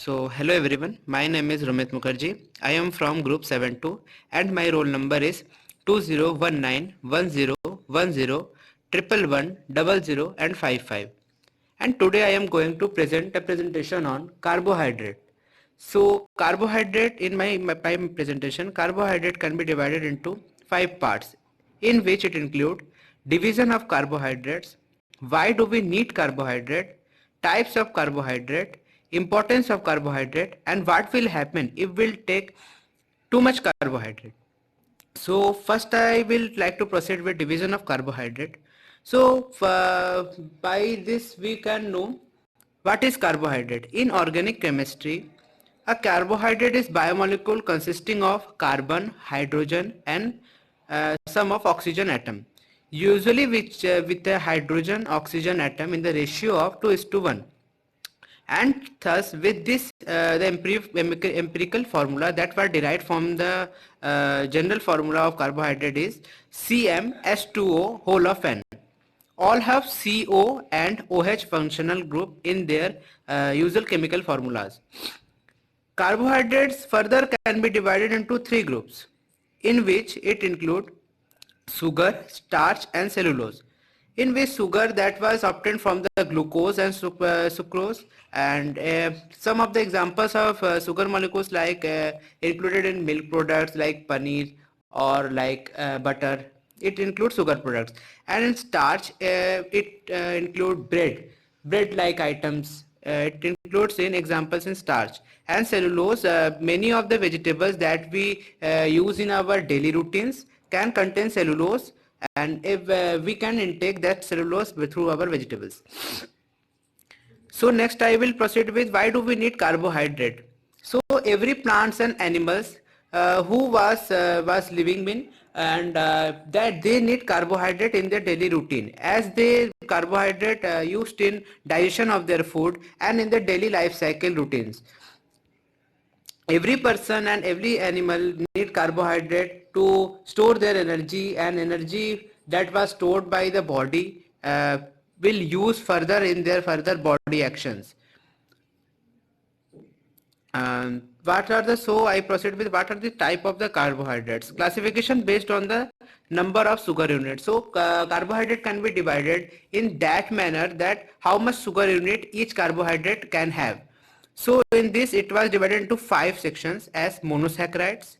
Hello everyone, my name is Romit Mukherjee. I am from Group 72 and my roll number is 201910101100 and 55. And today I am going to present a presentation on carbohydrate. So carbohydrate in my presentation, carbohydrate can be divided into 5 parts in which it include division of carbohydrates, why do we need carbohydrate, types of carbohydrate, importance of carbohydrate and what will happen if we'll take too much carbohydrate. So first I will like to proceed with division of carbohydrate. So by this we can know what is carbohydrate. In organic chemistry, a carbohydrate is biomolecule consisting of carbon, hydrogen and some of oxygen atom. Usually with a hydrogen oxygen atom in the ratio of 2:1, and thus with this the empirical formula that were derived from the general formula of carbohydrate is CmH2O whole of n. All have CO and OH functional group in their usual chemical formulas. Carbohydrates further can be divided into 3 groups, in which it include sugar, starch and cellulose. In which sugar that was obtained from the glucose and sucrose, and some of the examples of sugar molecules like included in milk products like paneer or like butter. It includes sugar products. And in starch it include bread like items. It includes in examples in starch. And cellulose, many of the vegetables that we use in our daily routines can contain cellulose, and if we can intake that cellulose through our vegetables. So next I will proceed with why do we need carbohydrate. So every plants and animals who was living in, and that they need carbohydrate in their daily routine, as they carbohydrate used in digestion of their food and in their daily life cycle routines. Every person and every animal need carbohydrate to store their energy, and energy that was stored by the body will use further in their further body actions. What are the so I proceed with what are the type of the carbohydrates. Classification based on the number of sugar units. So carbohydrate can be divided in that manner that how much sugar unit each carbohydrate can have. So in this it was divided into 5 sections as monosaccharides,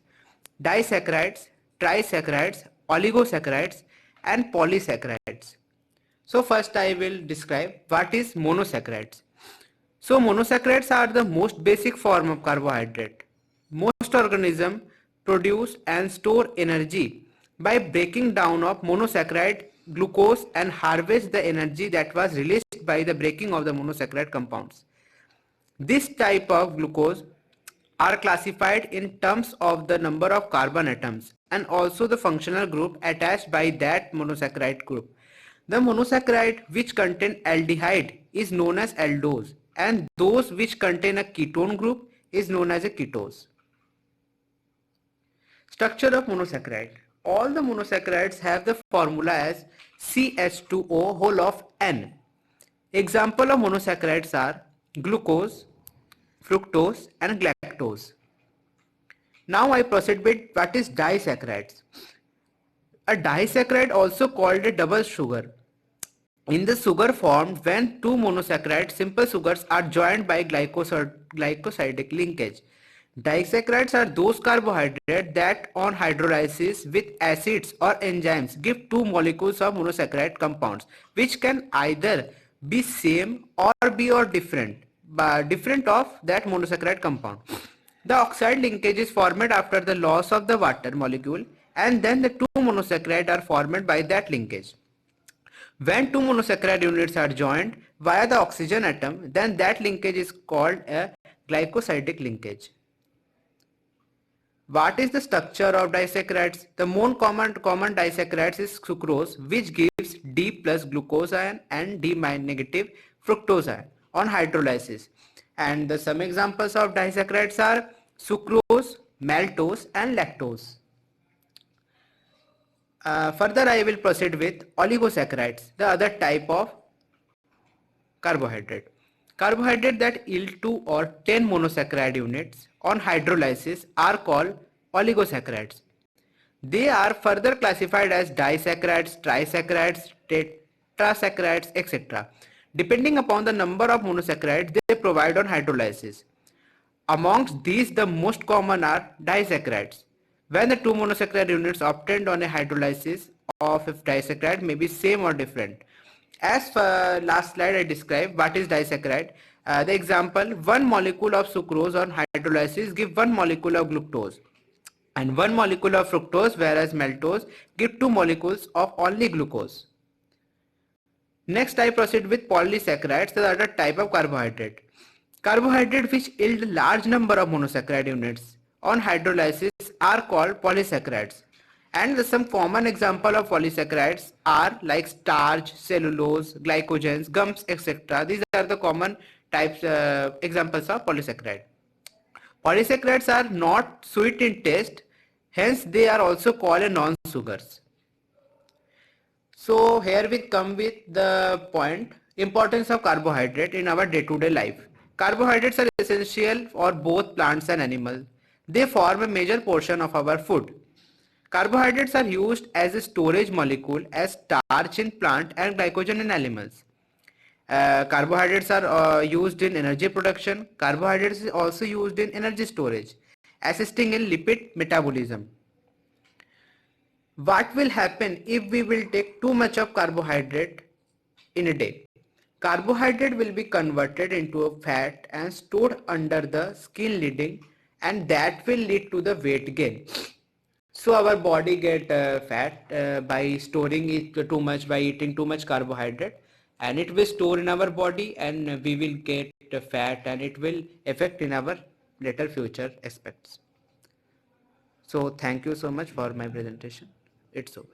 disaccharides, trisaccharides, oligosaccharides and polysaccharides. So first I will describe what is monosaccharides. So monosaccharides are the most basic form of carbohydrate. Most organisms produce and store energy by breaking down of monosaccharide glucose and harvest the energy that was released by the breaking of the monosaccharide compounds. This type of glucose are classified in terms of the number of carbon atoms and also the functional group attached by that monosaccharide group. The monosaccharide which contain aldehyde is known as aldose, and those which contain a ketone group is known as a ketose. Structure of monosaccharide. All the monosaccharides have the formula as CH2O whole of N. Example of monosaccharides are glucose, fructose and galactose. Now I proceed with what is disaccharides. A disaccharide also called a double sugar. In the sugar formed when two monosaccharide simple sugars are joined by glycosidic linkage. Disaccharides are those carbohydrates that on hydrolysis with acids or enzymes give two molecules of monosaccharide compounds which can either be same or be or different of that monosaccharide compound. The oxide linkage is formed after the loss of the water molecule, and then the two monosaccharides are formed by that linkage. When two monosaccharide units are joined via the oxygen atom, then that linkage is called a glycosidic linkage. What is the structure of disaccharides? The most common disaccharides is sucrose, which gives D plus glucose ion and D negative fructose ion on hydrolysis. And some examples of disaccharides are sucrose, maltose and lactose. Further I will proceed with oligosaccharides, the other type of carbohydrate. Carbohydrates that yield 2 or 10 monosaccharide units on hydrolysis are called oligosaccharides. They are further classified as disaccharides, trisaccharides, tetrasaccharides, etc. depending upon the number of monosaccharides they provide on hydrolysis. Amongst these, the most common are disaccharides. When the two monosaccharide units obtained on a hydrolysis of a disaccharide may be same or different. As for last slide I described what is disaccharide. The example, one molecule of sucrose on hydrolysis give one molecule of glucose and one molecule of fructose, whereas maltose give two molecules of only glucose. Next I proceed with polysaccharides, the other type of carbohydrate. Carbohydrates which yield large number of monosaccharide units on hydrolysis are called polysaccharides. And some common example of polysaccharides are like starch, cellulose, glycogens, gums, etc. These are the common types, examples of polysaccharide. Polysaccharides are not sweet in taste, hence they are also called non-sugars. So here we come with the point, importance of carbohydrate in our day-to-day life. Carbohydrates are essential for both plants and animals. They form a major portion of our food. Carbohydrates are used as a storage molecule as starch in plant and glycogen in animals. Carbohydrates are used in energy production. Carbohydrates is also used in energy storage, assisting in lipid metabolism. What will happen if we will take too much of carbohydrate in a day? Carbohydrate will be converted into a fat and stored under the skin lining, and that will lead to the weight gain. So our body get fat by storing it too much, by eating too much carbohydrate, and it will store in our body and we will get fat and it will affect in our later future aspects. So thank you so much for my presentation. It's over.